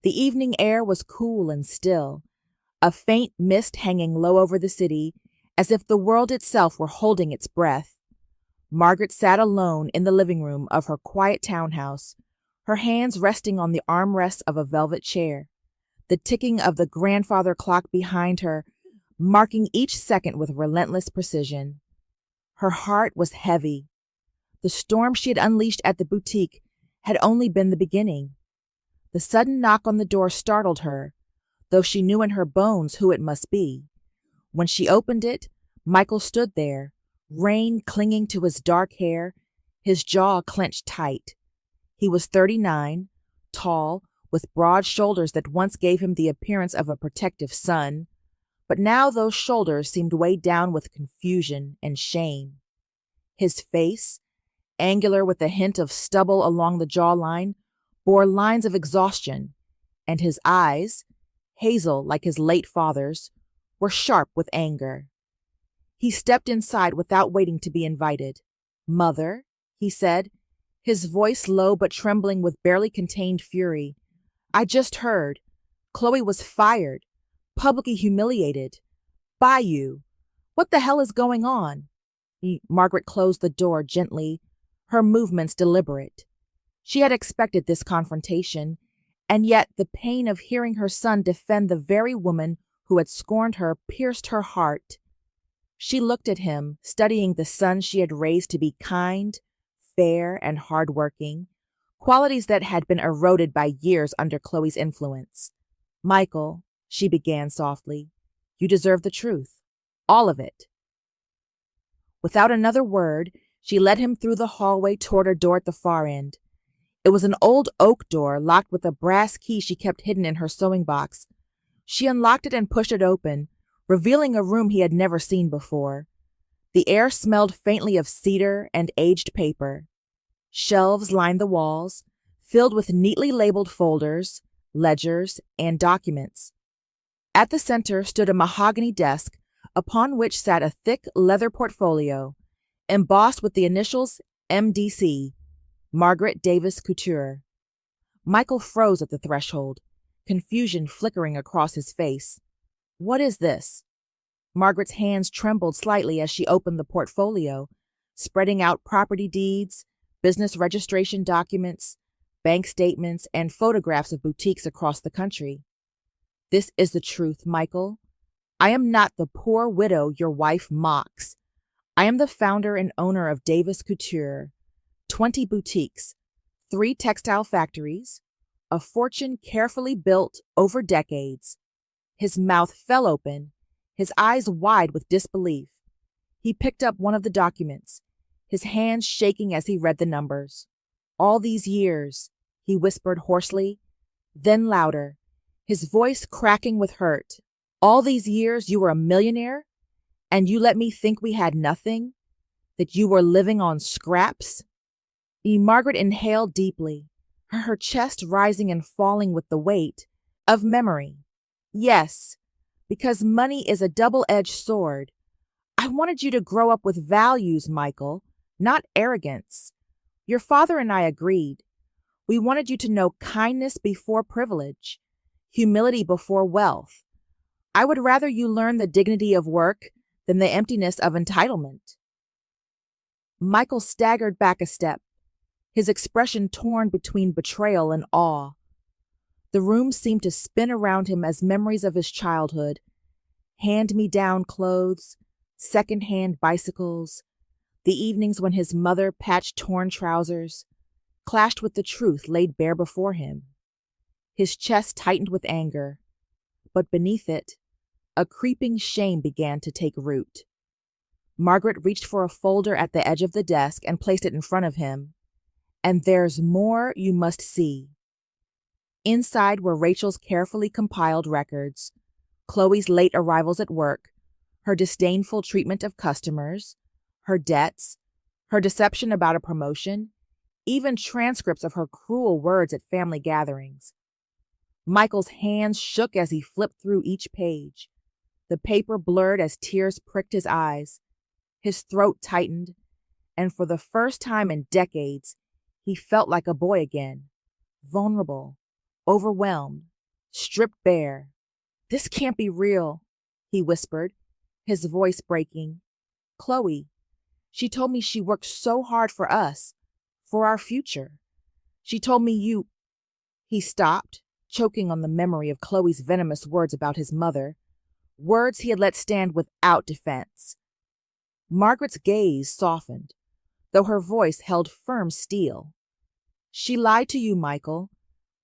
The evening air was cool and still, a faint mist hanging low over the city, as if the world itself were holding its breath. Margaret sat alone in the living room of her quiet townhouse, her hands resting on the armrests of a velvet chair, the ticking of the grandfather clock behind her marking each second with relentless precision. Her heart was heavy. The storm she had unleashed at the boutique had only been the beginning. The sudden knock on the door startled her, though she knew in her bones who it must be. When she opened it, Michael stood there, rain clinging to his dark hair, his jaw clenched tight. He was 39, tall, with broad shoulders that once gave him the appearance of a protective son, but now those shoulders seemed weighed down with confusion and shame. His face, angular with a hint of stubble along the jawline, bore lines of exhaustion, and his eyes, hazel like his late father's, were sharp with anger. He stepped inside without waiting to be invited. "Mother," he said, his voice low but trembling with barely contained fury. "I just heard. Chloe was fired, publicly humiliated. By you. What the hell is going on?" Margaret closed the door gently, her movements deliberate. She had expected this confrontation, and yet the pain of hearing her son defend the very woman who had scorned her pierced her heart. She looked at him, studying the son she had raised to be kind, fair, and hardworking, qualities that had been eroded by years under Chloe's influence. "Michael," she began softly, "you deserve the truth. All of it." Without another word, she led him through the hallway toward a door at the far end. It was an old oak door locked with a brass key she kept hidden in her sewing box. She unlocked it and pushed it open, revealing a room he had never seen before. The air smelled faintly of cedar and aged paper. Shelves lined the walls, filled with neatly labeled folders, ledgers, and documents. At the center stood a mahogany desk, upon which sat a thick leather portfolio, embossed with the initials MDC, Margaret Davis Couture. Michael froze at the threshold, confusion flickering across his face. "What is this?" Margaret's hands trembled slightly as she opened the portfolio, spreading out property deeds, business registration documents, bank statements, and photographs of boutiques across the country. "This is the truth, Michael. I am not the poor widow your wife mocks. I am the founder and owner of Davis Couture, 20 boutiques, 3 textile factories, a fortune carefully built over decades." His mouth fell open, his eyes wide with disbelief. He picked up one of the documents, his hands shaking as he read the numbers. "All these years," he whispered hoarsely, then louder, his voice cracking with hurt. "All these years you were a millionaire, and you let me think we had nothing, that you were living on scraps?" Margaret inhaled deeply, her chest rising and falling with the weight of memory. "Yes, because money is a double-edged sword. I wanted you to grow up with values, Michael, not arrogance. Your father and I agreed. We wanted you to know kindness before privilege, humility before wealth. I would rather you learn the dignity of work than the emptiness of entitlement." Michael staggered back a step, his expression torn between betrayal and awe. The room seemed to spin around him as memories of his childhood, hand-me-down clothes, second-hand bicycles, the evenings when his mother patched torn trousers, clashed with the truth laid bare before him. His chest tightened with anger, but beneath it, a creeping shame began to take root. Margaret reached for a folder at the edge of the desk and placed it in front of him. "And there's more you must see." Inside were Rachel's carefully compiled records, Chloe's late arrivals at work, her disdainful treatment of customers, her debts, her deception about a promotion, even transcripts of her cruel words at family gatherings. Michael's hands shook as he flipped through each page. The paper blurred as tears pricked his eyes. His throat tightened, and for the first time in decades, he felt like a boy again, vulnerable, overwhelmed, stripped bare. "This can't be real," he whispered, his voice breaking. "Chloe, she told me she worked so hard for us, for our future. She told me you—" He stopped, choking on the memory of Chloe's venomous words about his mother, words he had let stand without defense. Margaret's gaze softened, though her voice held firm steel. "She lied to you, Michael,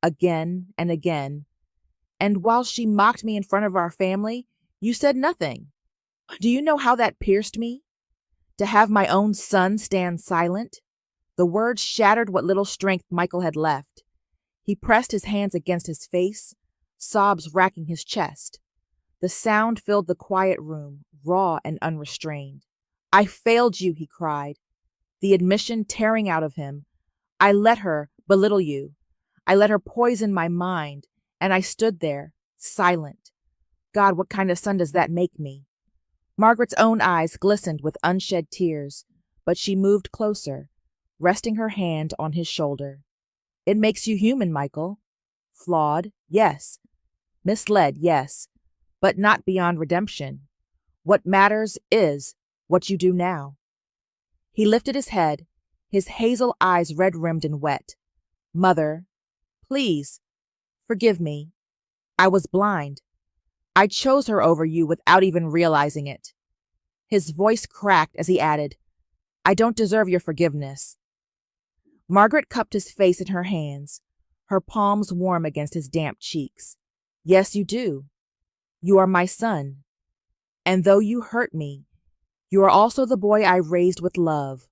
again and again. And while she mocked me in front of our family, you said nothing. Do you know how that pierced me? To have my own son stand silent?" The words shattered what little strength Michael had left. He pressed his hands against his face, sobs racking his chest. The sound filled the quiet room, raw and unrestrained. "I failed you," he cried, the admission tearing out of him. "I let her belittle you. I let her poison my mind, and I stood there, silent. God, what kind of son does that make me?" Margaret's own eyes glistened with unshed tears, but she moved closer, resting her hand on his shoulder. "It makes you human, Michael. Flawed, yes. Misled, yes. But not beyond redemption. What matters is what you do now." He lifted his head, his hazel eyes red-rimmed and wet. "Mother, please, forgive me. I was blind. I chose her over you without even realizing it." His voice cracked as he added, "I don't deserve your forgiveness." Margaret cupped his face in her hands, her palms warm against his damp cheeks. "Yes, you do. You are my son. And though you hurt me, you are also the boy I raised with love.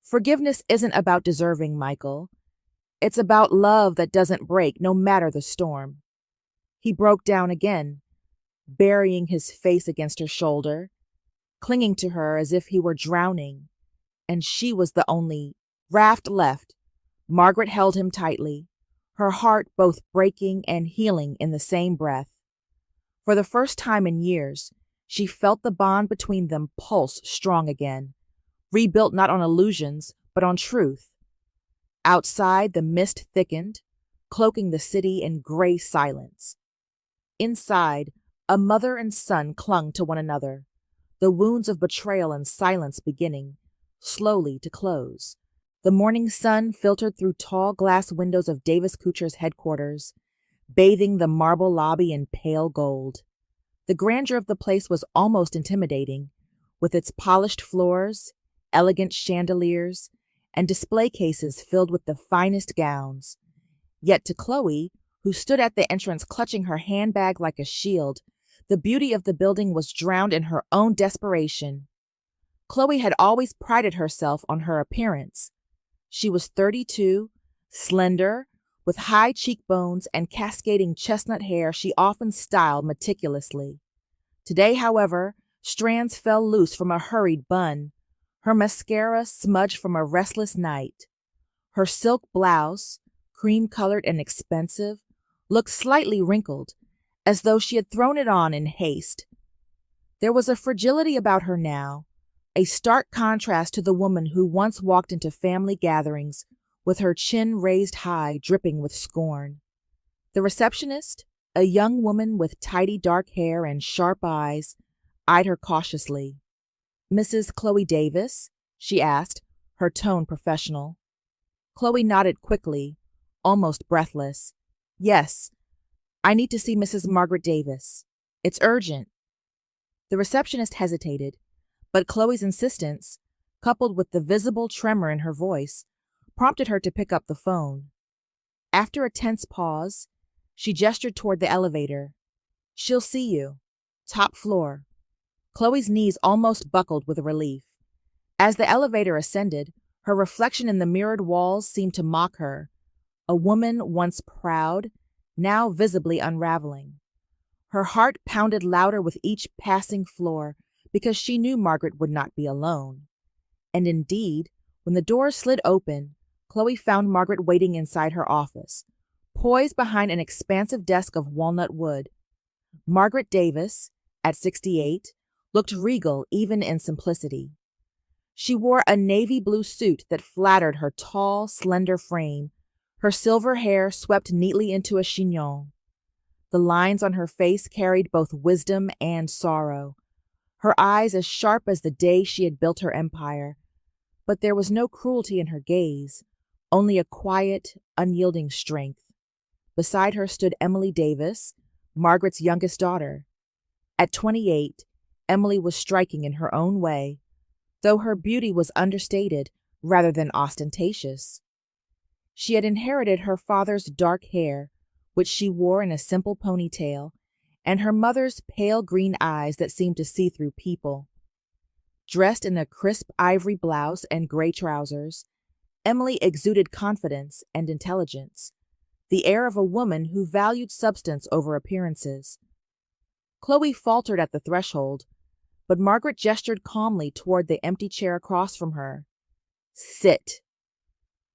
Forgiveness isn't about deserving, Michael. It's about love that doesn't break, no matter the storm." He broke down again, burying his face against her shoulder, clinging to her as if he were drowning, and she was the only raft left. Margaret held him tightly, her heart both breaking and healing in the same breath. For the first time in years, she felt the bond between them pulse strong again, rebuilt not on illusions, but on truth. Outside, the mist thickened, cloaking the city in gray silence. Inside, a mother and son clung to one another, the wounds of betrayal and silence beginning, slowly to close. The morning sun filtered through tall glass windows of Davis Kucher's headquarters, bathing the marble lobby in pale gold. The grandeur of the place was almost intimidating, with its polished floors, elegant chandeliers, and display cases filled with the finest gowns. Yet to Chloe, who stood at the entrance clutching her handbag like a shield, the beauty of the building was drowned in her own desperation. Chloe had always prided herself on her appearance. She was 32, slender, with high cheekbones and cascading chestnut hair she often styled meticulously. Today, however, strands fell loose from a hurried bun, her mascara smudged from a restless night. Her silk blouse, cream-colored and expensive, looked slightly wrinkled, as though she had thrown it on in haste. There was a fragility about her now, a stark contrast to the woman who once walked into family gatherings with her chin raised high, dripping with scorn. The receptionist, a young woman with tidy dark hair and sharp eyes, eyed her cautiously. "Mrs. Chloe Davis?" she asked, her tone professional. Chloe nodded quickly, almost breathless. "Yes, I need to see Mrs. Margaret Davis. It's urgent." The receptionist hesitated, but Chloe's insistence, coupled with the visible tremor in her voice, prompted her to pick up the phone. After a tense pause, she gestured toward the elevator. "She'll see you. Top floor." Chloe's knees almost buckled with relief. As the elevator ascended, her reflection in the mirrored walls seemed to mock her, a woman once proud, now visibly unraveling. Her heart pounded louder with each passing floor because she knew Margaret would not be alone. And indeed, when the door slid open, Chloe found Margaret waiting inside her office, poised behind an expansive desk of walnut wood. Margaret Davis, at 68, looked regal even in simplicity. She wore a navy blue suit that flattered her tall, slender frame, her silver hair swept neatly into a chignon. The lines on her face carried both wisdom and sorrow, her eyes as sharp as the day she had built her empire. But there was no cruelty in her gaze, only a quiet, unyielding strength. Beside her stood Emily Davis, Margaret's youngest daughter. At 28, Emily was striking in her own way, though her beauty was understated rather than ostentatious. She had inherited her father's dark hair, which she wore in a simple ponytail, and her mother's pale green eyes that seemed to see through people. Dressed in a crisp ivory blouse and gray trousers, Emily exuded confidence and intelligence, the air of a woman who valued substance over appearances. Chloe faltered at the threshold, but Margaret gestured calmly toward the empty chair across from her. "Sit."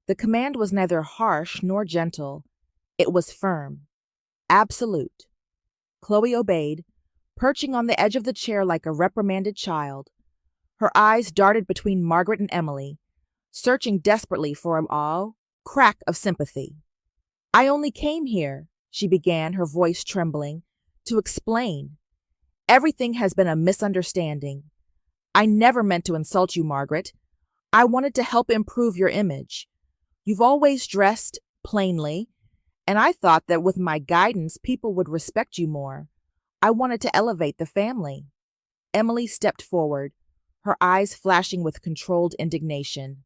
The command was neither harsh nor gentle. It was firm, absolute. Chloe obeyed, perching on the edge of the chair like a reprimanded child. Her eyes darted between Margaret and Emily, searching desperately for a crack of sympathy. "I only came here," she began, her voice trembling, "to explain. Everything has been a misunderstanding. I never meant to insult you, Margaret. I wanted to help improve your image. You've always dressed plainly, and I thought that with my guidance people would respect you more. I wanted to elevate the family." Emily stepped forward, her eyes flashing with controlled indignation.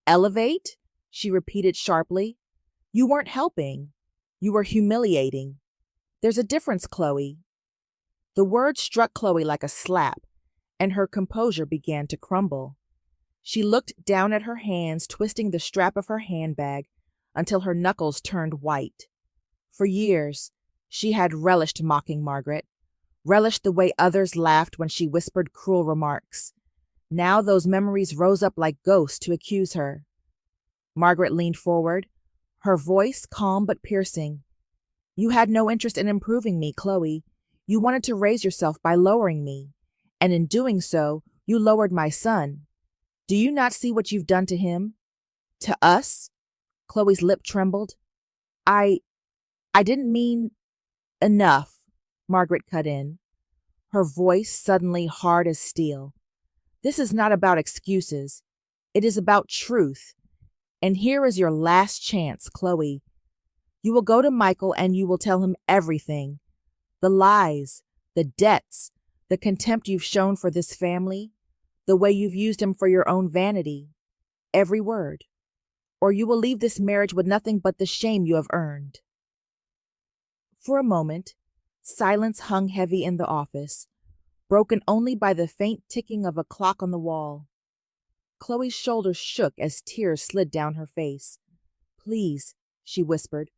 "Elevate?" she repeated sharply. "You weren't helping. You were humiliating. There's a difference, Chloe." The word struck Chloe like a slap, and her composure began to crumble. She looked down at her hands, twisting the strap of her handbag until her knuckles turned white. For years, she had relished mocking Margaret, relished the way others laughed when she whispered cruel remarks. Now those memories rose up like ghosts to accuse her. Margaret leaned forward, her voice calm but piercing. "You had no interest in improving me, Chloe. You wanted to raise yourself by lowering me, and in doing so, you lowered my son. Do you not see what you've done to him? To us?" Chloe's lip trembled. I didn't mean—" "Enough," Margaret cut in, her voice suddenly hard as steel. "This is not about excuses. It is about truth. And here is your last chance, Chloe. You will go to Michael and you will tell him everything. The lies, the debts, the contempt you've shown for this family, the way you've used him for your own vanity. Every word. Or you will leave this marriage with nothing but the shame you have earned." For a moment, silence hung heavy in the office, broken only by the faint ticking of a clock on the wall. Chloe's shoulders shook as tears slid down her face. "Please," she whispered,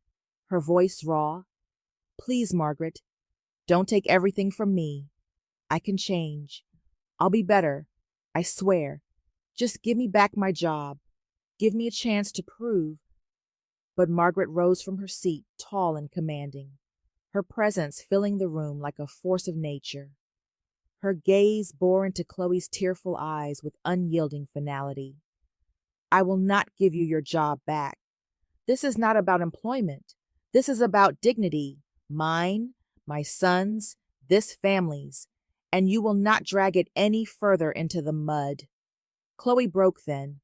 her voice raw. "Please, Margaret, don't take everything from me. I can change. I'll be better, I swear. Just give me back my job. Give me a chance to prove." But Margaret rose from her seat, tall and commanding, her presence filling the room like a force of nature. Her gaze bore into Chloe's tearful eyes with unyielding finality. "I will not give you your job back. This is not about employment. This is about dignity, mine, my son's, this family's, and you will not drag it any further into the mud." Chloe broke then,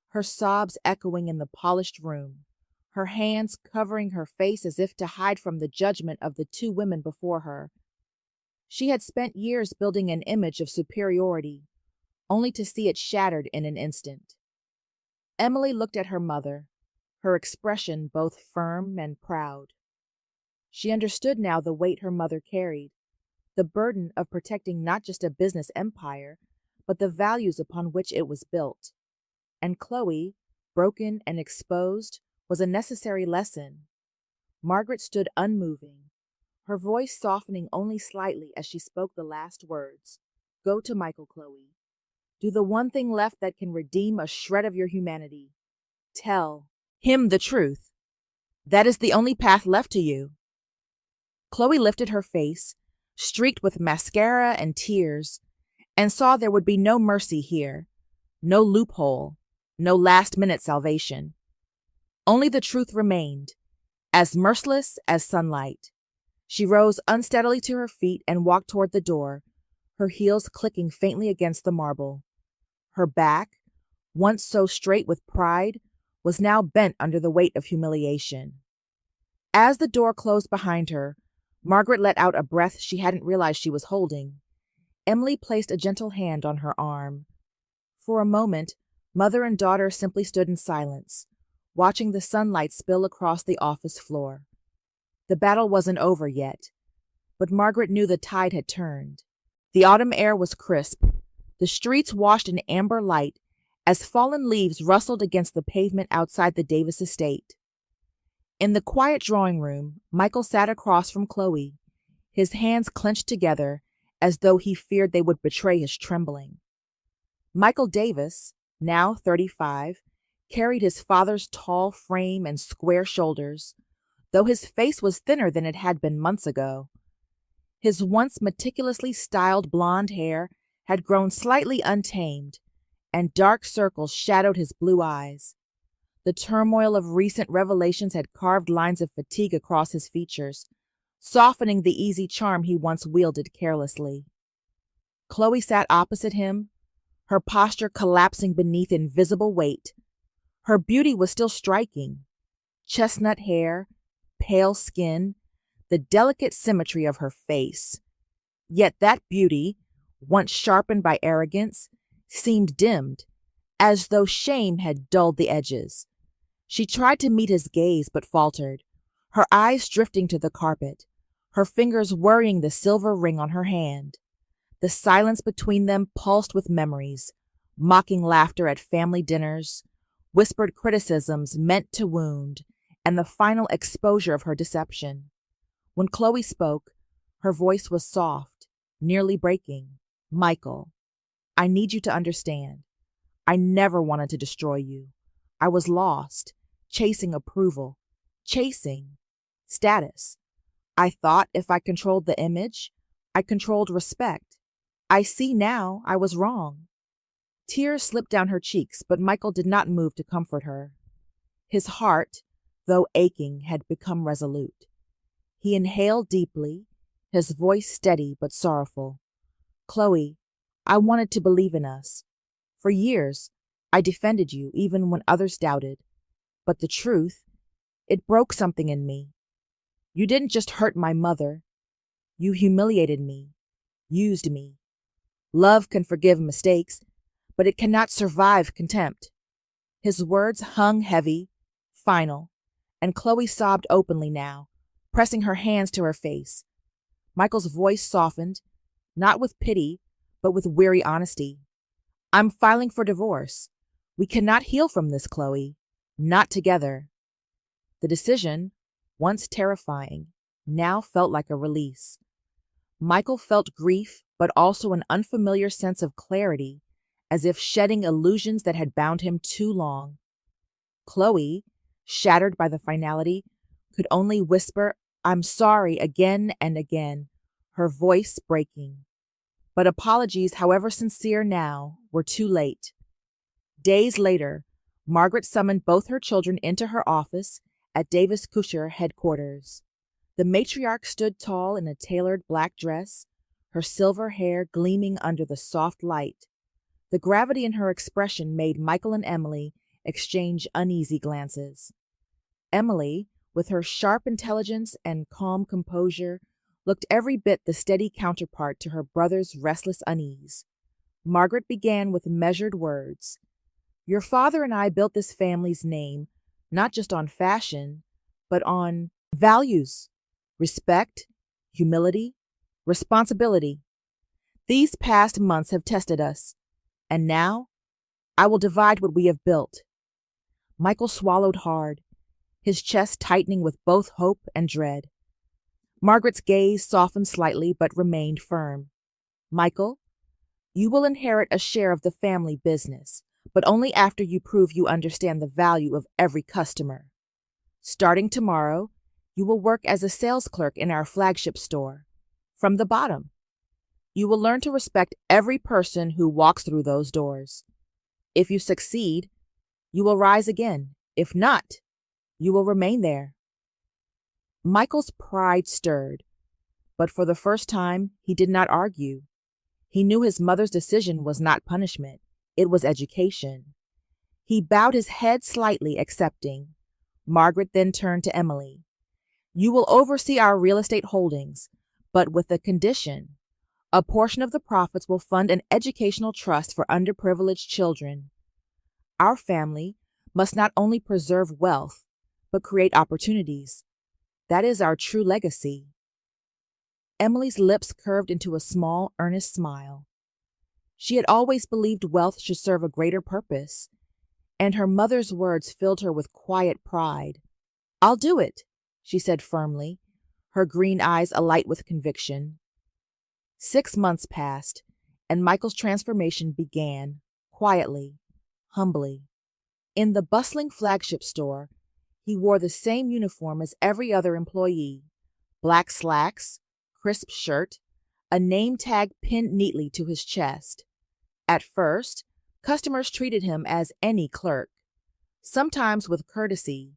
her sobs echoing in the polished room, her hands covering her face as if to hide from the judgment of the two women before her. She had spent years building an image of superiority, only to see it shattered in an instant. Emily looked at her mother, her expression both firm and proud. She understood now the weight her mother carried, the burden of protecting not just a business empire, but the values upon which it was built. And Chloe, broken and exposed, was a necessary lesson. Margaret stood unmoving, her voice softening only slightly as she spoke the last words. "Go to Michael, Chloe. Do the one thing left that can redeem a shred of your humanity. Tell him the truth. That is the only path left to you." Chloe lifted her face, streaked with mascara and tears, and saw there would be no mercy here, no loophole, no last-minute salvation. Only the truth remained, as merciless as sunlight. She rose unsteadily to her feet and walked toward the door, her heels clicking faintly against the marble. Her back, once so straight with pride, was now bent under the weight of humiliation. As the door closed behind her, Margaret let out a breath she hadn't realized she was holding. Emily placed a gentle hand on her arm. For a moment, mother and daughter simply stood in silence, watching the sunlight spill across the office floor. The battle wasn't over yet, but Margaret knew the tide had turned. The autumn air was crisp, the streets washed in amber light as fallen leaves rustled against the pavement outside the Davis estate. In the quiet drawing room, Michael sat across from Chloe, his hands clenched together as though he feared they would betray his trembling. Michael Davis, now 35, carried his father's tall frame and square shoulders, though his face was thinner than it had been months ago. His once meticulously styled blonde hair had grown slightly untamed, and dark circles shadowed his blue eyes. The turmoil of recent revelations had carved lines of fatigue across his features, softening the easy charm he once wielded carelessly. Chloe sat opposite him, her posture collapsing beneath invisible weight. Her beauty was still striking. Chestnut hair, pale skin, the delicate symmetry of her face. Yet that beauty, once sharpened by arrogance, seemed dimmed, as though shame had dulled the edges. She tried to meet his gaze but faltered, her eyes drifting to the carpet, her fingers worrying the silver ring on her hand. The silence between them pulsed with memories, mocking laughter at family dinners, whispered criticisms meant to wound, and the final exposure of her deception. When Chloe spoke, her voice was soft, nearly breaking. "Michael, I need you to understand. I never wanted to destroy you. I was lost, chasing approval, chasing status. I thought if I controlled the image, I controlled respect. I see now I was wrong." Tears slipped down her cheeks, but Michael did not move to comfort her. His heart, though aching, had become resolute. He inhaled deeply, his voice steady but sorrowful. "Chloe, I wanted to believe in us. For years, I defended you even when others doubted. But the truth, it broke something in me. You didn't just hurt my mother. You humiliated me, used me. Love can forgive mistakes, but it cannot survive contempt." His words hung heavy, final, and Chloe sobbed openly now, pressing her hands to her face. Michael's voice softened, not with pity, but with weary honesty. "I'm filing for divorce. We cannot heal from this, Chloe. Not together." The decision, once terrifying, now felt like a release. Michael felt grief, but also an unfamiliar sense of clarity, as if shedding illusions that had bound him too long. Chloe, shattered by the finality, could only whisper, "I'm sorry," again and again, her voice breaking. But apologies, however sincere now, were too late. Days later, Margaret summoned both her children into her office at Davis Kusher headquarters. The matriarch stood tall in a tailored black dress, her silver hair gleaming under the soft light. The gravity in her expression made Michael and Emily exchange uneasy glances. Emily, with her sharp intelligence and calm composure, looked every bit the steady counterpart to her brother's restless unease. Margaret began with measured words. "Your father and I built this family's name not just on fashion, but on values, respect, humility, responsibility. These past months have tested us, and now I will divide what we have built." Michael swallowed hard, his chest tightening with both hope and dread. Margaret's gaze softened slightly but remained firm. "Michael, you will inherit a share of the family business, but only after you prove you understand the value of every customer. Starting tomorrow, you will work as a sales clerk in our flagship store. From the bottom. You will learn to respect every person who walks through those doors. If you succeed, you will rise again. If not, you will remain there." Michael's pride stirred, But for the first time, he did not argue. He knew his mother's decision was not punishment, it was education. He bowed his head slightly, accepting. Margaret then turned to Emily. You will oversee our real estate holdings, but with a condition. A portion of the profits will fund an educational trust for underprivileged children. Our family must not only preserve wealth, but create opportunities. That is our true legacy. Emily's lips curved into a small, earnest smile. She had always believed wealth should serve a greater purpose, and her mother's words filled her with quiet pride. I'll do it, she said firmly, her green eyes alight with conviction. 6 months passed, and Michael's transformation began, quietly, humbly. In the bustling flagship store, he wore the same uniform as every other employee, black slacks, crisp shirt, a name tag pinned neatly to his chest. At first, customers treated him as any clerk, sometimes with courtesy,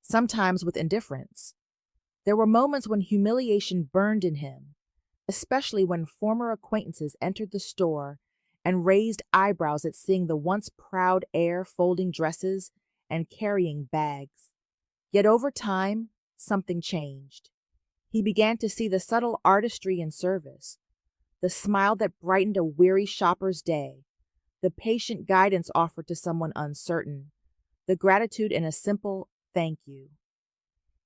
sometimes with indifference. There were moments when humiliation burned in him, especially when former acquaintances entered the store and raised eyebrows at seeing the once proud heir folding dresses and carrying bags. Yet over time, something changed. He began to see the subtle artistry in service, the smile that brightened a weary shopper's day, the patient guidance offered to someone uncertain, the gratitude in a simple thank you.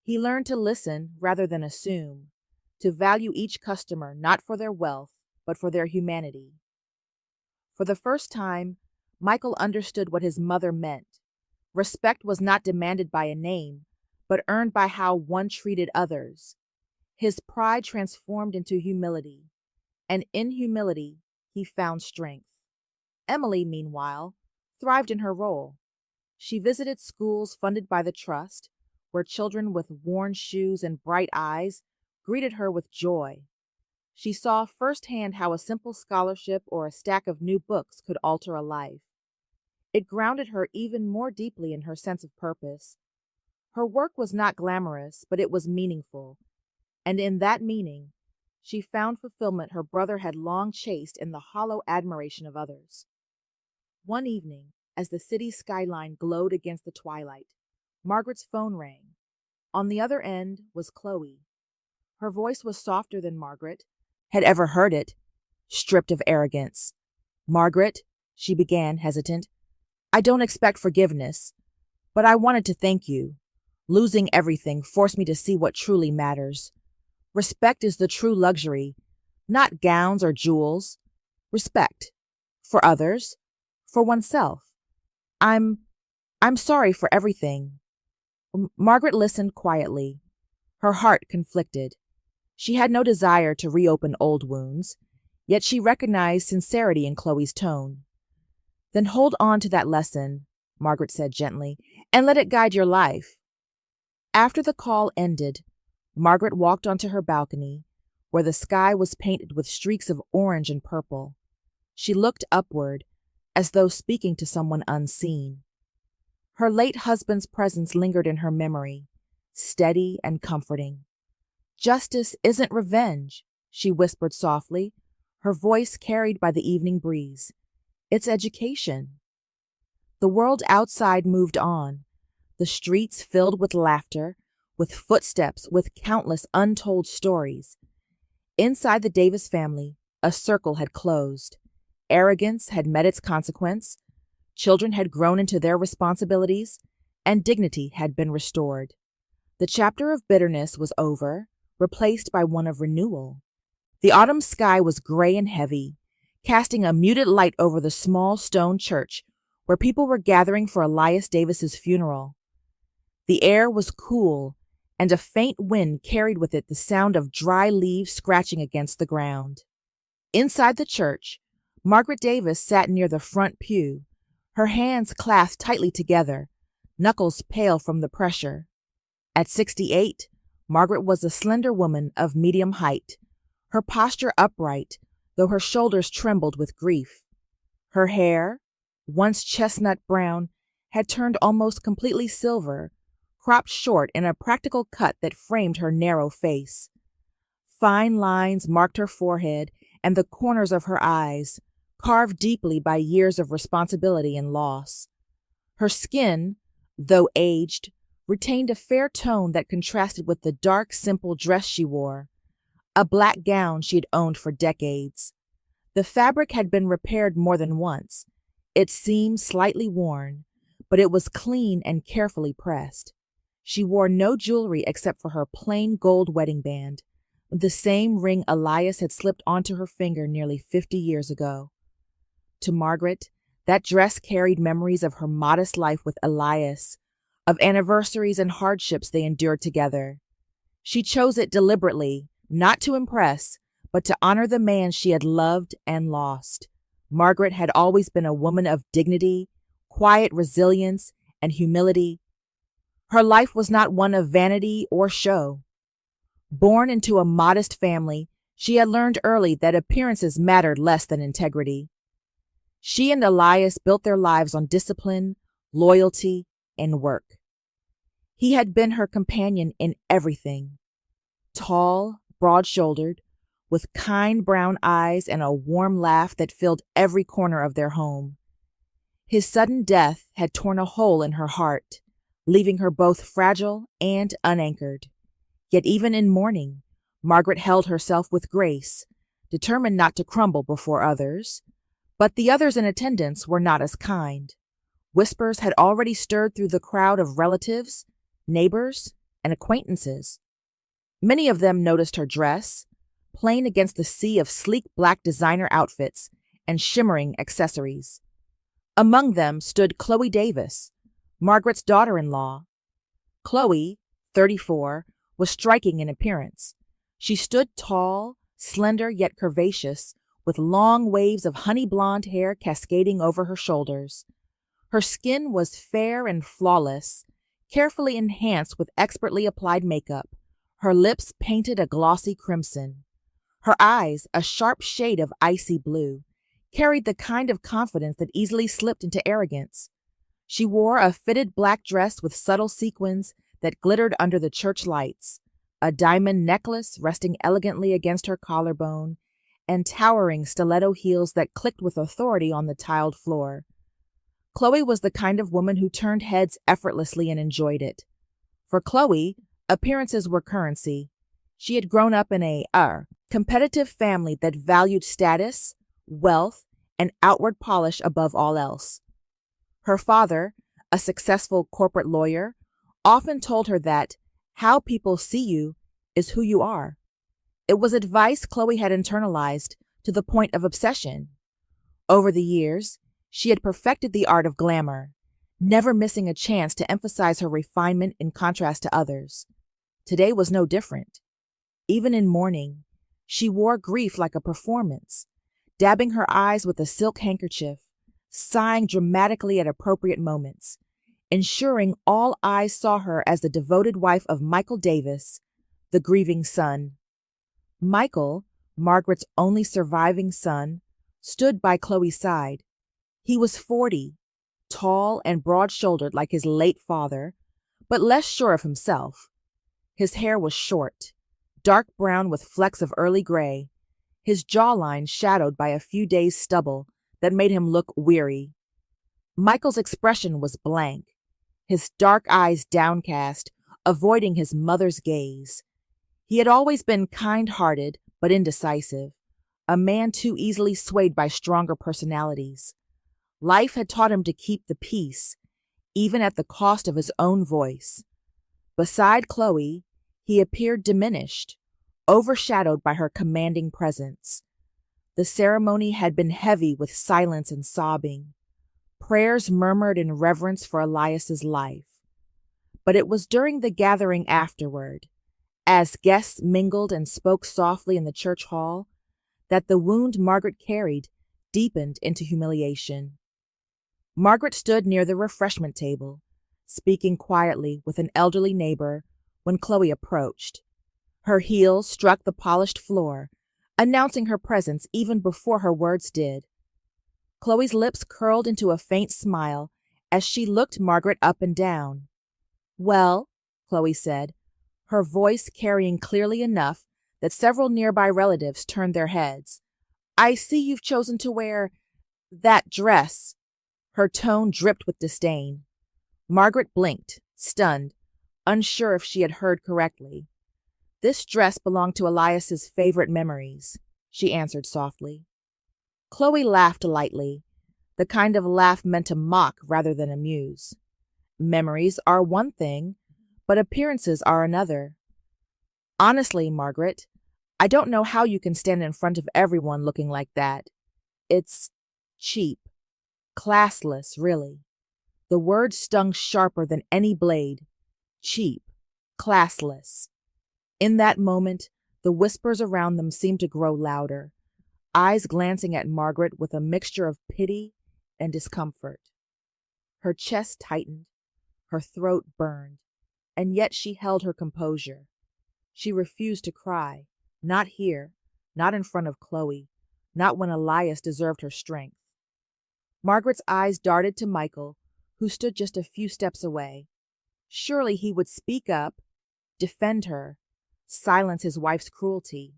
He learned to listen rather than assume, to value each customer not for their wealth, but for their humanity. For the first time, Michael understood what his mother meant. Respect was not demanded by a name, but earned by how one treated others. His pride transformed into humility, and in humility he found strength. Emily, meanwhile, thrived in her role. She visited schools funded by the trust, where children with worn shoes and bright eyes greeted her with joy. She saw firsthand how a simple scholarship or a stack of new books could alter a life. It grounded her even more deeply in her sense of purpose. Her work was not glamorous, but it was meaningful, and in that meaning, she found fulfillment her brother had long chased in the hollow admiration of others. One evening, as the city's skyline glowed against the twilight, Margaret's phone rang. On the other end was Chloe. Her voice was softer than Margaret had ever heard it, stripped of arrogance. Margaret, she began, hesitant, I don't expect forgiveness, but I wanted to thank you. Losing everything forced me to see what truly matters. Respect is the true luxury, not gowns or jewels. Respect. For others, for oneself. I'm sorry for everything. Margaret listened quietly, her heart conflicted. She had no desire to reopen old wounds, yet she recognized sincerity in Chloe's tone. Then hold on to that lesson, Margaret said gently, and let it guide your life. After the call ended, Margaret walked onto her balcony, where the sky was painted with streaks of orange and purple. She looked upward, as though speaking to someone unseen. Her late husband's presence lingered in her memory, steady and comforting. Justice isn't revenge, she whispered softly, her voice carried by the evening breeze. It's education. The world outside moved on, the streets filled with laughter, with footsteps, with countless untold stories. Inside the Davis family, a circle had closed. Arrogance had met its consequence, children had grown into their responsibilities, and dignity had been restored. The chapter of bitterness was over, replaced by one of renewal. The autumn sky was gray and heavy, casting a muted light over the small stone church where people were gathering for Elias Davis's funeral. The air was cool, and a faint wind carried with it the sound of dry leaves scratching against the ground. Inside the church, Margaret Davis sat near the front pew, her hands clasped tightly together, knuckles pale from the pressure. At 68, Margaret was a slender woman of medium height, her posture upright, though her shoulders trembled with grief. Her hair, once chestnut brown, had turned almost completely silver, cropped short in a practical cut that framed her narrow face. Fine lines marked her forehead and the corners of her eyes, carved deeply by years of responsibility and loss. Her skin, though aged, retained a fair tone that contrasted with the dark, simple dress she wore, a black gown she had owned for decades. The fabric had been repaired more than once, its seam slightly worn, but it was clean and carefully pressed. She wore no jewelry except for her plain gold wedding band, the same ring Elias had slipped onto her finger nearly 50 years ago. To Margaret, that dress carried memories of her modest life with Elias, of anniversaries and hardships they endured together. She chose it deliberately, not to impress, but to honor the man she had loved and lost. Margaret had always been a woman of dignity, quiet resilience, and humility. Her life was not one of vanity or show. Born into a modest family, she had learned early that appearances mattered less than integrity. She and Elias built their lives on discipline, loyalty, and work. He had been her companion in everything. Tall, broad-shouldered, with kind brown eyes and a warm laugh that filled every corner of their home. His sudden death had torn a hole in her heart, leaving her both fragile and unanchored. Yet even in mourning, Margaret held herself with grace, determined not to crumble before others. But the others in attendance were not as kind. Whispers had already stirred through the crowd of relatives, neighbors, and acquaintances. Many of them noticed her dress, plain against the sea of sleek black designer outfits and shimmering accessories. Among them stood Chloe Davis, Margaret's daughter-in-law. Chloe, 34, was striking in appearance. She stood tall, slender yet curvaceous, with long waves of honey blonde hair cascading over her shoulders. Her skin was fair and flawless, carefully enhanced with expertly applied makeup, her lips painted a glossy crimson. Her eyes, a sharp shade of icy blue, carried the kind of confidence that easily slipped into arrogance. She wore a fitted black dress with subtle sequins that glittered under the church lights, a diamond necklace resting elegantly against her collarbone, and towering stiletto heels that clicked with authority on the tiled floor. Chloe was the kind of woman who turned heads effortlessly and enjoyed it. For Chloe, appearances were currency. She had grown up in a competitive family that valued status, wealth, and outward polish above all else. Her father, a successful corporate lawyer, often told her that how people see you is who you are. It was advice Chloe had internalized to the point of obsession. Over the years, she had perfected the art of glamour, never missing a chance to emphasize her refinement in contrast to others. Today was no different. Even in mourning, she wore grief like a performance, dabbing her eyes with a silk handkerchief, sighing dramatically at appropriate moments, ensuring all eyes saw her as the devoted wife of Michael Davis, the grieving son. Michael, Margaret's only surviving son, stood by Chloe's side. He was 40, tall and broad-shouldered like his late father, but less sure of himself. His hair was short, dark brown with flecks of early gray, his jawline shadowed by a few days' stubble that made him look weary. Michael's expression was blank, his dark eyes downcast, avoiding his mother's gaze. He had always been kind-hearted but indecisive, a man too easily swayed by stronger personalities. Life had taught him to keep the peace, even at the cost of his own voice. Beside Chloe, he appeared diminished, overshadowed by her commanding presence. The ceremony had been heavy with silence and sobbing, prayers murmured in reverence for Elias's life. But it was during the gathering afterward, as guests mingled and spoke softly in the church hall, that the wound Margaret carried deepened into humiliation. Margaret stood near the refreshment table, speaking quietly with an elderly neighbor when Chloe approached. Her heels struck the polished floor, announcing her presence even before her words did. Chloe's lips curled into a faint smile as she looked Margaret up and down. "Well," Chloe said, her voice carrying clearly enough that several nearby relatives turned their heads. "I see you've chosen to wear that dress." Her tone dripped with disdain. Margaret blinked, stunned, unsure if she had heard correctly. "This dress belonged to Elias's favorite memories," she answered softly. Chloe laughed lightly, the kind of laugh meant to mock rather than amuse. "Memories are one thing, but appearances are another. Honestly, Margaret, I don't know how you can stand in front of everyone looking like that. It's cheap, classless, really." The word stung sharper than any blade. Cheap, classless. In that moment, the whispers around them seemed to grow louder, eyes glancing at Margaret with a mixture of pity and discomfort. Her chest tightened, her throat burned, and yet she held her composure. She refused to cry, not here, not in front of Chloe, not when Elias deserved her strength. Margaret's eyes darted to Michael, who stood just a few steps away. Surely he would speak up, defend her, silence his wife's cruelty.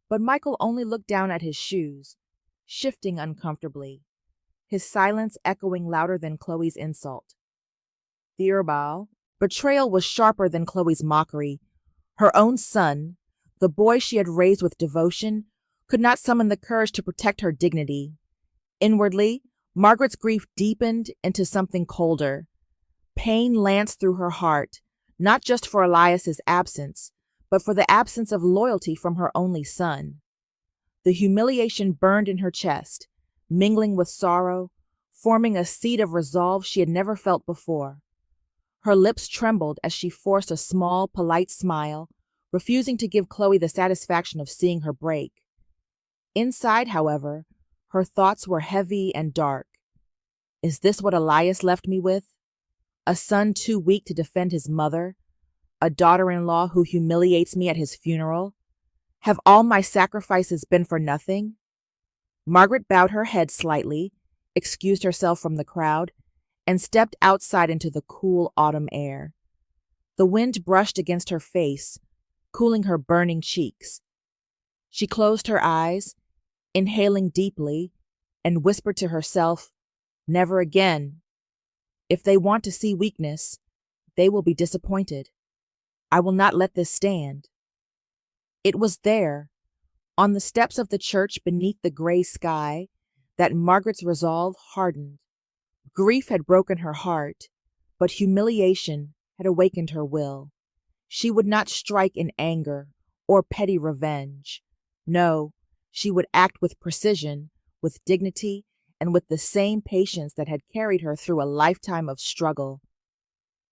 But Michael only looked down at his shoes, shifting uncomfortably, his silence echoing louder than Chloe's insult. Theobald, betrayal was sharper than Chloe's mockery. Her own son, the boy she had raised with devotion, could not summon the courage to protect her dignity. Inwardly, Margaret's grief deepened into something colder. Pain lanced through her heart, not just for Elias's absence, but for the absence of loyalty from her only son. The humiliation burned in her chest, mingling with sorrow, forming a seed of resolve she had never felt before. Her lips trembled as she forced a small, polite smile, refusing to give Chloe the satisfaction of seeing her break. Inside, however, her thoughts were heavy and dark. Is this what Elias left me with? A son too weak to defend his mother? A daughter-in-law who humiliates me at his funeral? Have all my sacrifices been for nothing? Margaret bowed her head slightly, excused herself from the crowd, and stepped outside into the cool autumn air. The wind brushed against her face, cooling her burning cheeks. She closed her eyes, inhaling deeply, and whispered to herself, "Never again. If they want to see weakness, they will be disappointed. I will not let this stand." It was there, on the steps of the church beneath the gray sky, that Margaret's resolve hardened. Grief had broken her heart, but humiliation had awakened her will. She would not strike in anger or petty revenge. No, she would act with precision, with dignity, and with the same patience that had carried her through a lifetime of struggle.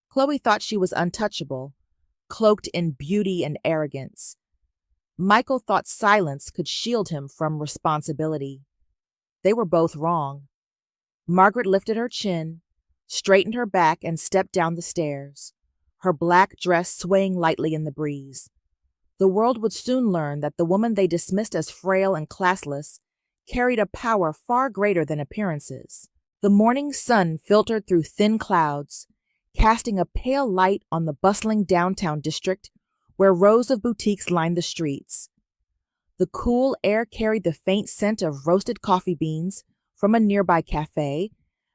Chloe thought she was untouchable, cloaked in beauty and arrogance. Michael thought silence could shield him from responsibility. They were both wrong. Margaret lifted her chin, straightened her back, and stepped down the stairs, her black dress swaying lightly in the breeze. The world would soon learn that the woman they dismissed as frail and classless carried a power far greater than appearances. The morning sun filtered through thin clouds, casting a pale light on the bustling downtown district where rows of boutiques lined the streets. The cool air carried the faint scent of roasted coffee beans from a nearby cafe,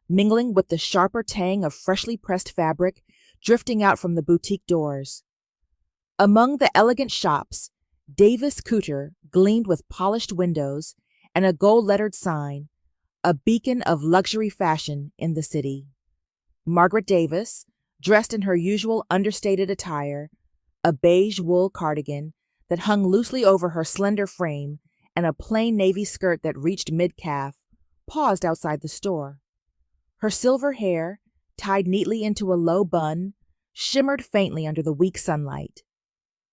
mingling with the sharper tang of freshly pressed fabric drifting out from the boutique doors. Among the elegant shops, Davis Couture gleamed with polished windows and a gold-lettered sign, a beacon of luxury fashion in the city. Margaret Davis, dressed in her usual understated attire, a beige wool cardigan that hung loosely over her slender frame and a plain navy skirt that reached mid-calf, paused outside the store. Her silver hair, tied neatly into a low bun, shimmered faintly under the weak sunlight.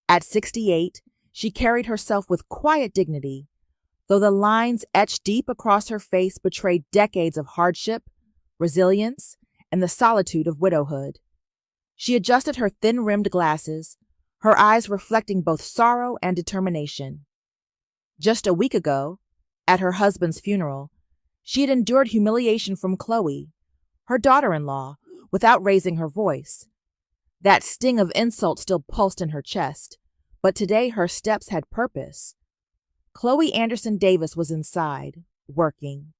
At 68, she carried herself with quiet dignity, though the lines etched deep across her face betrayed decades of hardship, resilience, and the solitude of widowhood. She adjusted her thin-rimmed glasses, her eyes reflecting both sorrow and determination. Just a week ago, at her husband's funeral, she had endured humiliation from Chloe, her daughter-in-law, without raising her voice. That sting of insult still pulsed in her chest, But today her steps had purpose. Chloe Anderson Davis was inside, working.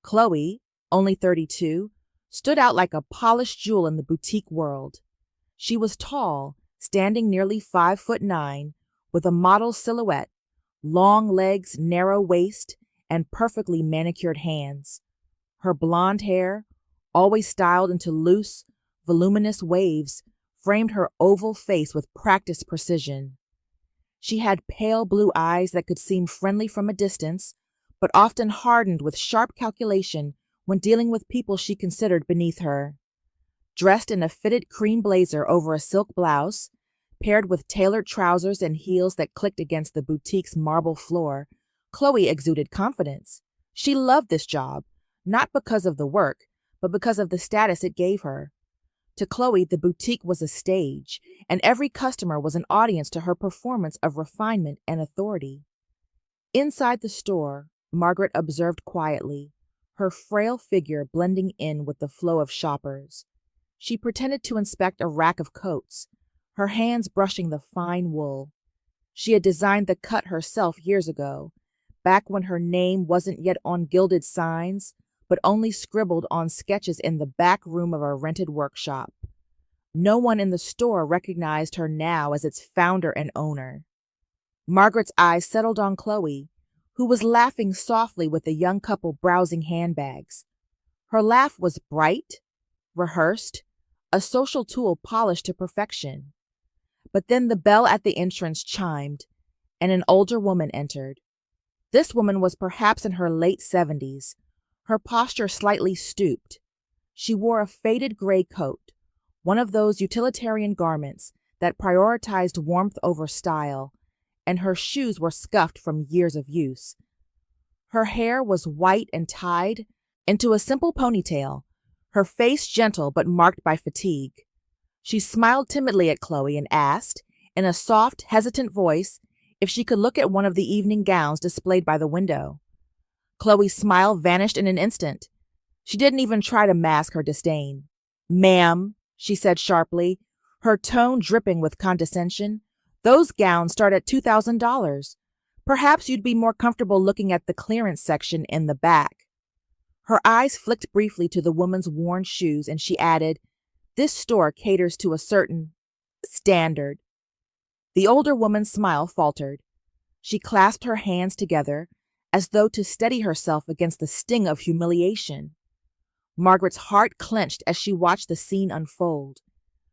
Chloe, only 32, stood out like a polished jewel in the boutique world. She was tall, standing nearly 5'9", with a model silhouette, long legs, narrow waist, and perfectly manicured hands. Her blonde hair, always styled into loose, voluminous waves, framed her oval face with practiced precision. She had pale blue eyes that could seem friendly from a distance, but often hardened with sharp calculation when dealing with people she considered beneath her. Dressed in a fitted cream blazer over a silk blouse, paired with tailored trousers and heels that clicked against the boutique's marble floor, Chloe exuded confidence. She loved this job, not because of the work, but because of the status it gave her. To Chloe, the boutique was a stage, and every customer was an audience to her performance of refinement and authority. Inside the store, Margaret observed quietly, her frail figure blending in with the flow of shoppers. She pretended to inspect a rack of coats, her hands brushing the fine wool. She had designed the cut herself years ago, back when her name wasn't yet on gilded signs, but only scribbled on sketches in the back room of a rented workshop. No one in the store recognized her now as its founder and owner. Margaret's eyes settled on Chloe, who was laughing softly with a young couple browsing handbags. Her laugh was bright, rehearsed, a social tool polished to perfection. But then the bell at the entrance chimed, and an older woman entered. This woman was perhaps in her late 70s, her posture slightly stooped. She wore a faded gray coat, one of those utilitarian garments that prioritized warmth over style, and her shoes were scuffed from years of use. Her hair was white and tied into a simple ponytail, her face gentle but marked by fatigue. She smiled timidly at Chloe and asked, in a soft, hesitant voice, if she could look at one of the evening gowns displayed by the window. Chloe's smile vanished in an instant. She didn't even try to mask her disdain. "Ma'am," she said sharply, her tone dripping with condescension, "those gowns start at $2,000. Perhaps you'd be more comfortable looking at the clearance section in the back." Her eyes flicked briefly to the woman's worn shoes, and she added, "This store caters to a certain standard." The older woman's smile faltered. She clasped her hands together, as though to steady herself against the sting of humiliation. Margaret's heart clenched as she watched the scene unfold.